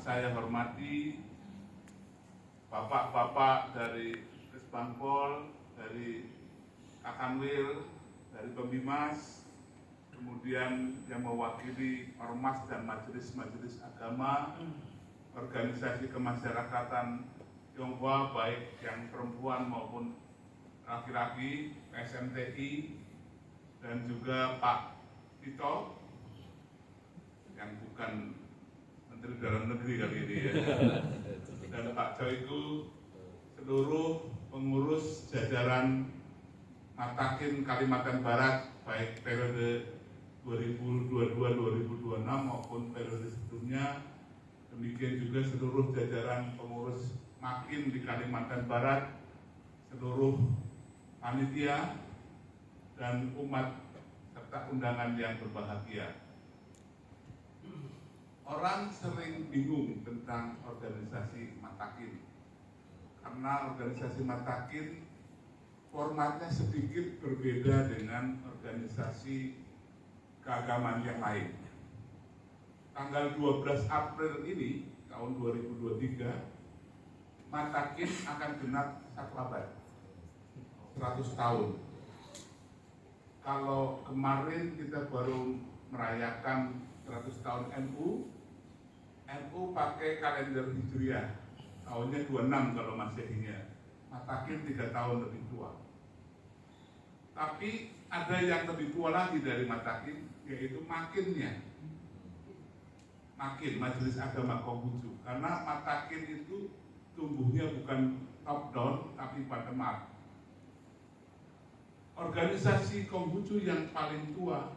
saya hormati bapak-bapak dari Kesbangpol, dari Kakanwil, dari Pembimas, kemudian yang mewakili ormas dan majelis-majelis agama, organisasi kemasyarakatan Tionghoa baik yang perempuan maupun laki-laki, SMTI, dan juga Pak Tito yang bukan Menteri Dalam Negeri kali ini ya, dan Pak Joyku, seluruh pengurus jajaran Matakin Kalimantan Barat baik periode 2022-2026 maupun periode sebelumnya, demikian juga seluruh jajaran pengurus Makin di Kalimantan Barat, seluruh panitia dan umat serta undangan yang berbahagia. Orang sering bingung tentang organisasi Matakin karena organisasi Matakin formatnya sedikit berbeda dengan organisasi keagamaan yang lain. Tanggal 12 April ini, tahun 2023, Matakin akan genap 1 abad, 100 tahun. Kalau kemarin kita baru merayakan 100 tahun NU pakai kalender Hijriah, tahunnya 26 kalau Masehinya. Matakin 3 tahun lebih tua. Tapi ada yang lebih tua lagi dari Matakin, yaitu Makinnya. Makin, Majelis Agama Konghucu. Karena Matakin itu tumbuhnya bukan top down, tapi bottom up. Organisasi Konghucu yang paling tua,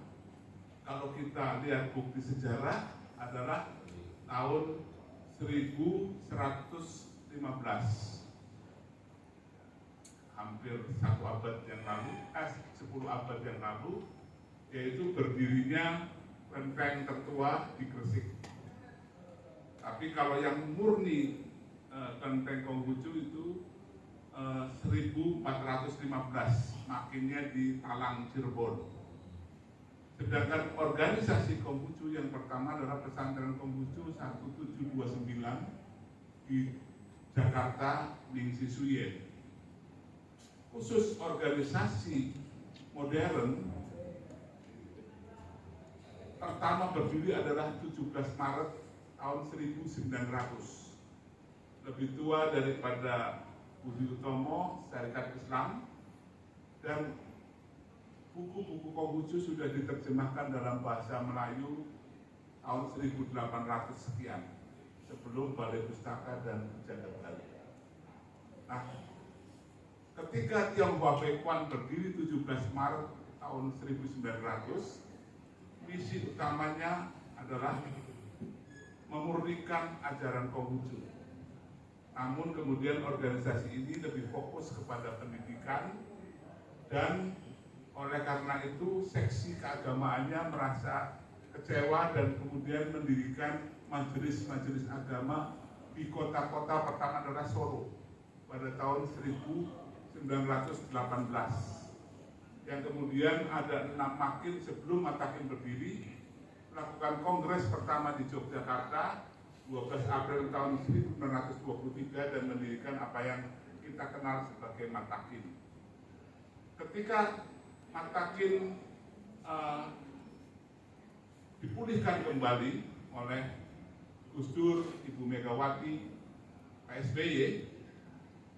kalau kita lihat bukti sejarah, adalah tahun 1115. Hampir 10 abad yang lalu, yaitu berdirinya kelenteng tertua di Gresik. Tapi kalau yang murni kelenteng Konghucu itu 1415, makinnya di Talang, Cirebon. Sedangkan organisasi Konghucu yang pertama adalah pesantren Konghucu 1729 di Jakarta, Ningsi Suyen. Khusus organisasi modern pertama berdiri adalah 17 Maret tahun 1900. Lebih tua daripada Budi Utomo, Syarikat Islam, dan buku-buku Konghucu sudah diterjemahkan dalam bahasa Melayu tahun 1800 sekian, sebelum Balai Pustaka dan Pujangga Bali. Nah, ketika Tionghoa Baekuan berdiri 17 Maret tahun 1900, misi utamanya adalah memurnikan ajaran Konghucu. Namun kemudian organisasi ini lebih fokus kepada pendidikan, dan oleh karena itu seksi keagamaannya merasa kecewa dan kemudian mendirikan majelis-majelis agama di kota-kota. Pertama adalah Solo pada tahun 1918, yang kemudian ada 6 makin sebelum Matakin berdiri, melakukan kongres pertama di Yogyakarta 12 April tahun 1923 dan mendirikan apa yang kita kenal sebagai Matakin. Ketika Matakin dipulihkan kembali oleh Gus Dur, Ibu Megawati, Pak SBY,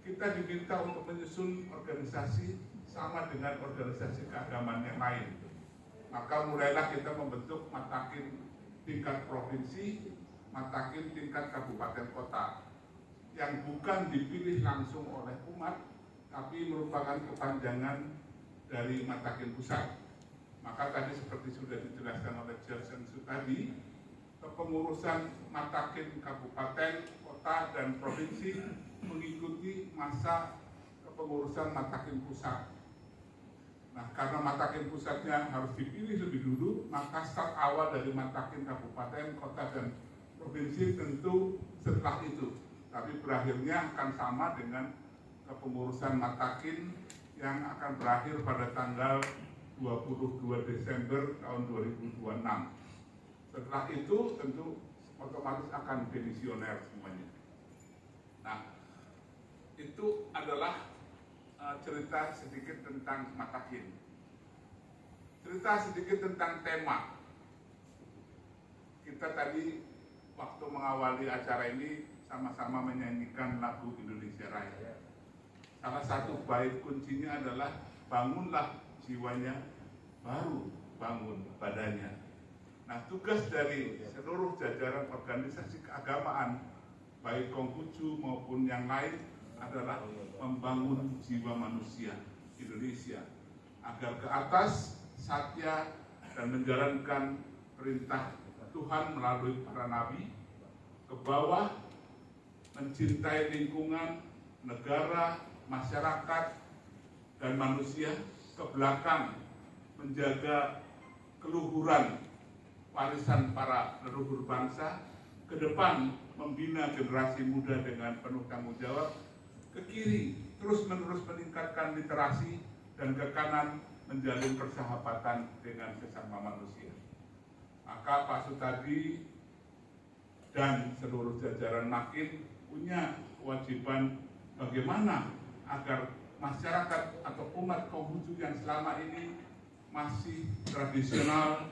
kita diminta untuk menyusun organisasi sama dengan organisasi keagamaan yang lain. Maka mulailah kita membentuk Matakin tingkat provinsi, Matakin tingkat kabupaten kota, yang bukan dipilih langsung oleh umat, tapi merupakan kepanjangan dari Matakin pusat. Maka tadi seperti sudah dijelaskan oleh Jason tadi, kepengurusan Matakin kabupaten, kota, dan provinsi mengikuti masa kepengurusan Matakin pusat. Nah, karena Matakin pusatnya harus dipilih lebih dulu, maka start awal dari Matakin kabupaten, kota, dan provinsi tentu setelah itu. Tapi berakhirnya akan sama dengan kepengurusan Matakin yang akan berakhir pada tanggal 22 Desember tahun 2026. Setelah itu tentu otomatis akan demisioner semuanya. Nah, itu adalah cerita sedikit tentang Matakin. Cerita sedikit tentang tema. Kita tadi waktu mengawali acara ini sama-sama menyanyikan lagu Indonesia Raya. Salah satu bait kuncinya adalah bangunlah jiwanya, baru bangun badannya. Nah, tugas dari seluruh jajaran organisasi keagamaan, baik Konghucu maupun yang lain, adalah membangun jiwa manusia Indonesia agar ke atas, satya, dan menjalankan perintah Tuhan melalui para nabi, ke bawah, mencintai lingkungan, negara, masyarakat, dan manusia, ke belakang, menjaga keluhuran warisan para leluhur bangsa, ke depan membina generasi muda dengan penuh tanggung jawab, ke kiri terus-menerus meningkatkan literasi, dan ke kanan menjalin persahabatan dengan sesama manusia. Maka Pak Sutadi dan seluruh jajaran Makin punya kewajiban bagaimana agar masyarakat atau umat Konghucu yang selama ini masih tradisional,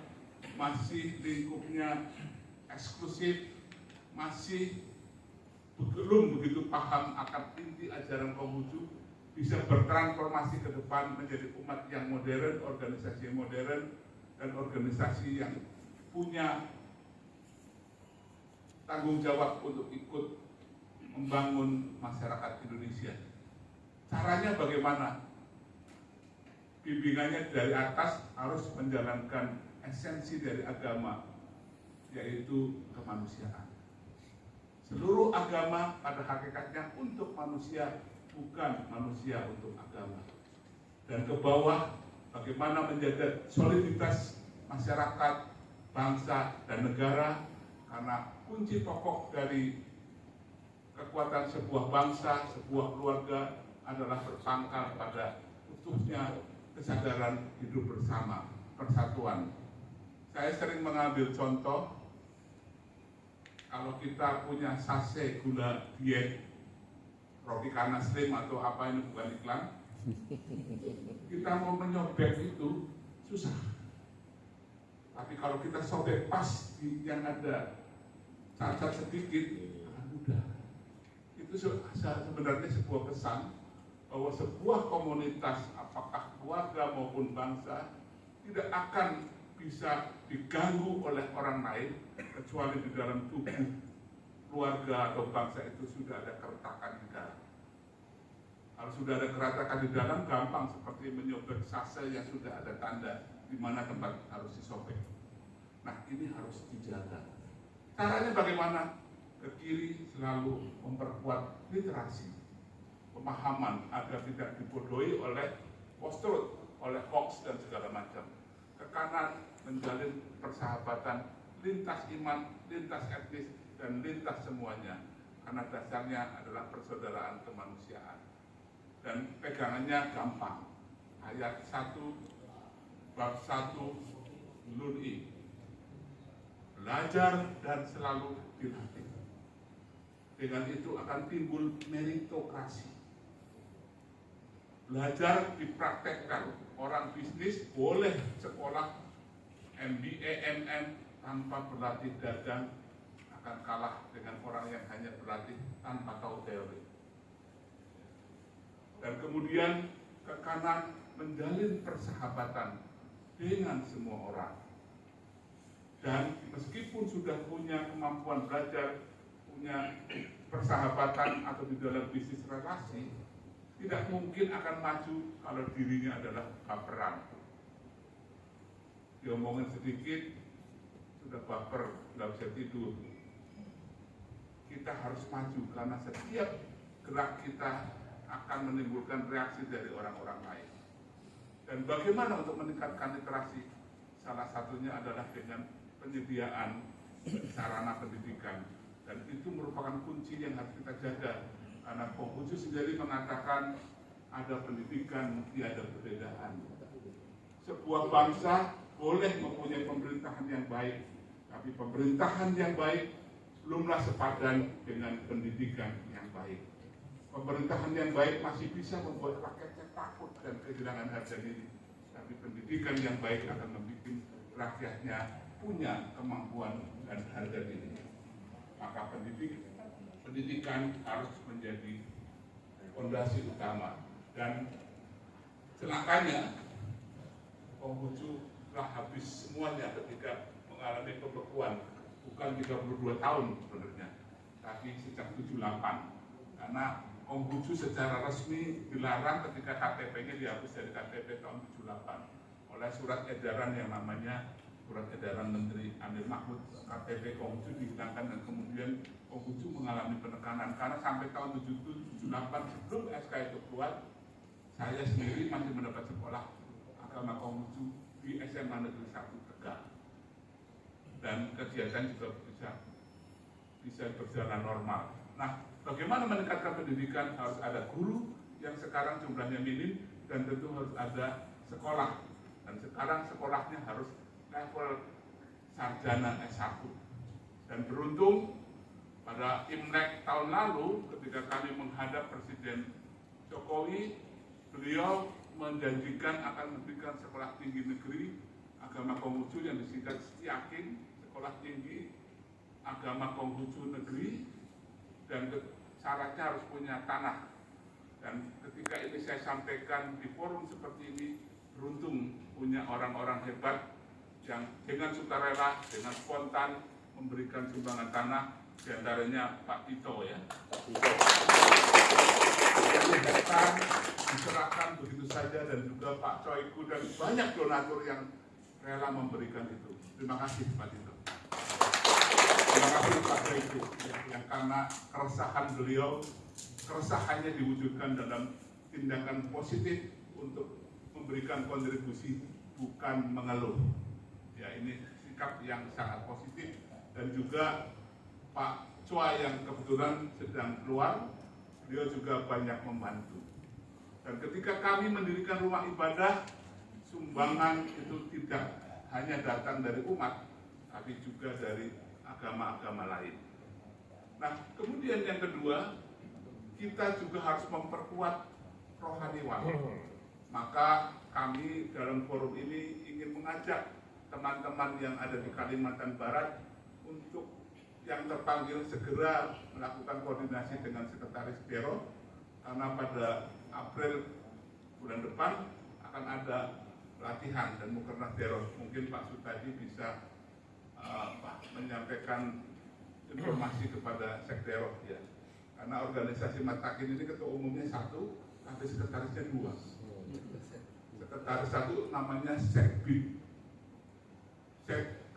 masih lingkupnya eksklusif, masih belum begitu paham akan inti ajaran Konghucu, bisa bertransformasi ke depan menjadi umat yang modern, organisasi yang modern, dan organisasi yang punya tanggung jawab untuk ikut membangun masyarakat Indonesia. Caranya bagaimana? Bimbingannya dari atas harus menjalankan esensi dari agama, yaitu kemanusiaan. Seluruh agama pada hakikatnya untuk manusia, bukan manusia untuk agama. Dan ke bawah, bagaimana menjaga soliditas masyarakat, bangsa, dan negara, karena kunci pokok dari kekuatan sebuah bangsa, sebuah keluarga adalah berpangkal pada utuhnya kesadaran hidup bersama, persatuan. Saya sering mengambil contoh, kalau kita punya sase gula diet, roti kana slim atau apa, ini bukan iklan, kita mau menyobek itu susah. Tapi kalau kita sobek pas yang ada cacat sedikit, akan mudah. Itu sebenarnya sebuah pesan bahwa sebuah komunitas, apakah keluarga maupun bangsa, tidak akan bisa diganggu oleh orang lain kecuali di dalam tubuh keluarga atau bangsa itu sudah ada keretakan di dalam. Kalau sudah ada keretakan di dalam, gampang seperti menyobek sase yang sudah ada tanda di mana tempat harus disobek. Nah, ini harus dijaga. Caranya bagaimana? Ke kiri selalu memperkuat literasi, pemahaman agar tidak dibodohi oleh post-truth, oleh hoax dan segala macam. Ke kanan menjalin persahabatan lintas iman, lintas etnis, dan lintas semuanya, karena dasarnya adalah persaudaraan kemanusiaan. Dan pegangannya gampang. Ayat 1 bab 1 Nun I. Belajar dan selalu dilatih. Dengan itu akan timbul meritokrasi. Belajar dipraktekkan. Orang bisnis boleh sekolah MBA, MM tanpa berlatih dagang, akan kalah dengan orang yang hanya berlatih tanpa tahu teori. Dan kemudian ke kanan menjalin persahabatan dengan semua orang. Dan meskipun sudah punya kemampuan belajar, punya persahabatan atau di dalam bisnis relasi, tidak mungkin akan maju kalau dirinya adalah baperan. Diomongin sedikit, sudah baper, nggak bisa tidur. Kita harus maju karena setiap gerak kita akan menimbulkan reaksi dari orang-orang lain. Dan bagaimana untuk meningkatkan literasi? Salah satunya adalah dengan penyediaan sarana pendidikan. Dan itu merupakan kunci yang harus kita jaga. Karena Konghucu sendiri mengatakan ada pendidikan, tiada perbedaan. Sebuah bangsa boleh mempunyai pemerintahan yang baik, tapi pemerintahan yang baik belumlah sepadan dengan pendidikan yang baik. Pemerintahan yang baik masih bisa membuat rakyatnya takut dan kehilangan harga diri. Tapi pendidikan yang baik akan membuat rakyatnya punya kemampuan dan harga diri. Maka pendidikan harus menjadi fondasi utama. Dan celakanya Konghucu telah habis semuanya ketika mengalami pembekuan, bukan 32 tahun sebenarnya, tapi sejak 78. Karena Konghucu secara resmi dilarang ketika KTP-nya dihapus dari KTP tahun 78 oleh surat edaran yang namanya Surat Edaran Menteri Amir Mahmud. KTP Konghucu dihilangkan dan kemudian Konghucu mengalami penekanan karena sampai tahun 77-78 sebelum SK itu keluar, saya sendiri masih mendapat sekolah agama Konghucu di SMA Negeri 1 Tegal, dan kegiatan juga bisa berjalan normal. Nah, bagaimana meningkatkan pendidikan? Harus ada guru yang sekarang jumlahnya minim, dan tentu harus ada sekolah, dan sekarang sekolahnya harus level sarjana S1. Dan beruntung pada Imlek tahun lalu ketika kami menghadap Presiden Jokowi, beliau menjanjikan akan memberikan sekolah tinggi negeri agama Konghucu yang disingkat STIAKIN, sekolah tinggi agama Konghucu negeri, dan syaratnya harus punya tanah. Dan ketika ini saya sampaikan di forum seperti ini, beruntung punya orang-orang hebat yang dengan sukarela, dengan spontan memberikan sumbangan tanah, diantaranya Pak Tito ya. Diserahkan begitu saja, dan juga Pak Coiku dan banyak donatur yang rela memberikan itu. Terima kasih Pak Tito. Terima kasih Pak Coiku yang karena keresahan beliau, keresahannya diwujudkan dalam tindakan positif untuk memberikan kontribusi, bukan mengeluh. Ya, ini sikap yang sangat positif. Dan juga Pak Chua yang kebetulan sedang keluar, beliau juga banyak membantu. Dan ketika kami mendirikan rumah ibadah, sumbangan itu tidak hanya datang dari umat, tapi juga dari agama-agama lain. Nah, kemudian yang kedua, kita juga harus memperkuat rohaniwan. Maka kami dalam forum ini ingin mengajak teman-teman yang ada di Kalimantan Barat untuk yang terpanggil segera melakukan koordinasi dengan Sekretaris Dero, karena pada April bulan depan akan ada latihan dan mukernas Dero. Mungkin Pak Sutadi bisa menyampaikan informasi kepada Sekdero ya. Karena organisasi Matakin ini ketua umumnya 1, tapi sekretarisnya 2. Sekretaris 1 namanya Sekbid.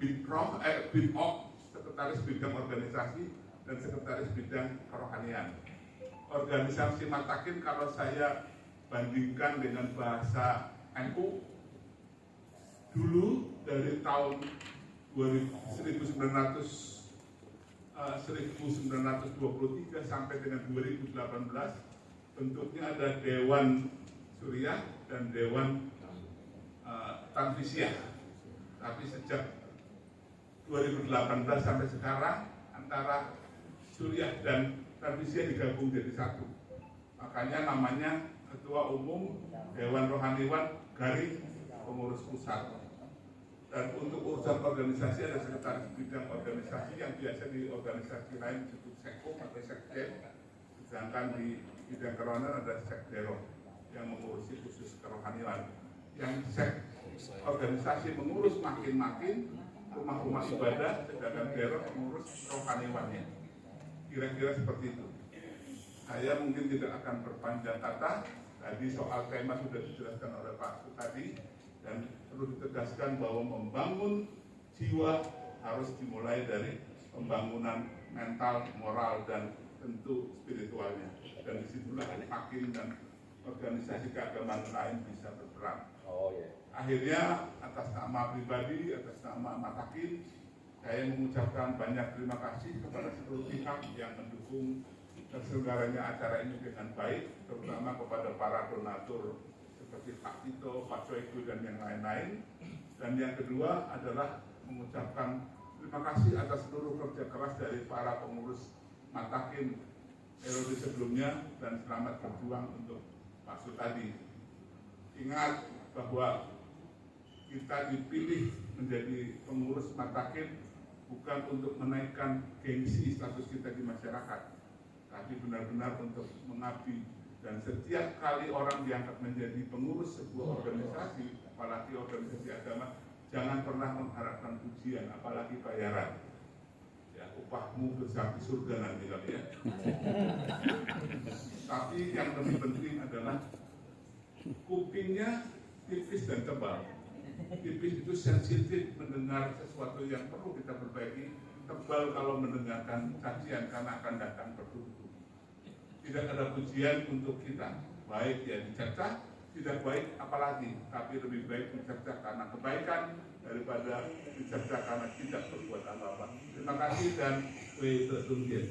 Bidok, sekretaris bidang organisasi, dan sekretaris bidang kerohanian. Organisasi Matakin kalau saya bandingkan dengan bahasa NU, dulu dari tahun 1923 sampai dengan 2018 bentuknya ada Dewan Suriah dan Dewan Tanfisiyah. Tapi sejak 2018 sampai sekarang antara Suriah dan Tanfisiyah digabung jadi satu. Makanya namanya Ketua Umum Dewan Rohaniwan Garing Pengurus Pusat. Dan untuk urusan organisasi ada sekretaris bidang organisasi yang biasa di organisasi lain disebut Sekko atau Sekjen. Sedangkan di bidang kerohanian ada Sekdero yang mengurusi khusus kerohanian. Yang organisasi mengurus makin-makin rumah-rumah ibadah, sedangkan Dero mengurus rohaniwannya. Kira-kira seperti itu. Saya mungkin tidak akan berpanjang kata. Tadi soal tema sudah dijelaskan oleh Pak Sutadi, dan perlu ditegaskan bahwa membangun jiwa harus dimulai dari pembangunan mental, moral, dan tentu spiritualnya. Dan disitulah hakim dan organisasi keagamaan lain bisa berperan. Akhirnya atas nama pribadi, atas nama Matakin, saya mengucapkan banyak terima kasih kepada seluruh pihak yang mendukung terselenggaranya acara ini dengan baik, terutama kepada para donatur seperti Pak Tito, Pak Coiku, dan yang lain-lain. Dan yang kedua adalah mengucapkan Terima kasih atas seluruh kerja keras dari para pengurus Matakin periode sebelumnya dan selamat berjuang untuk Pak Sutadi. Ingat bahwa kita dipilih menjadi pengurus Matakin bukan untuk menaikkan gengsi status kita di masyarakat, tapi benar-benar untuk mengabdi. Dan setiap kali orang diangkat menjadi pengurus sebuah organisasi, apalagi organisasi agama, jangan pernah mengharapkan pujian, apalagi bayaran. Ya, upahmu besar di surga nanti kali ya. Tapi yang lebih penting adalah kupingnya tipis dan tebal. Tipis itu sensitif mendengar sesuatu yang perlu kita perbaiki, tebal kalau mendengarkan cacian karena akan datang bertubi-tubi. Tidak ada pujian untuk kita, baik ya dicerca, tidak baik apalagi, tapi lebih baik dicerca karena kebaikan daripada dicerca karena tidak berbuat apa-apa. Terima kasih dan we tertunggu.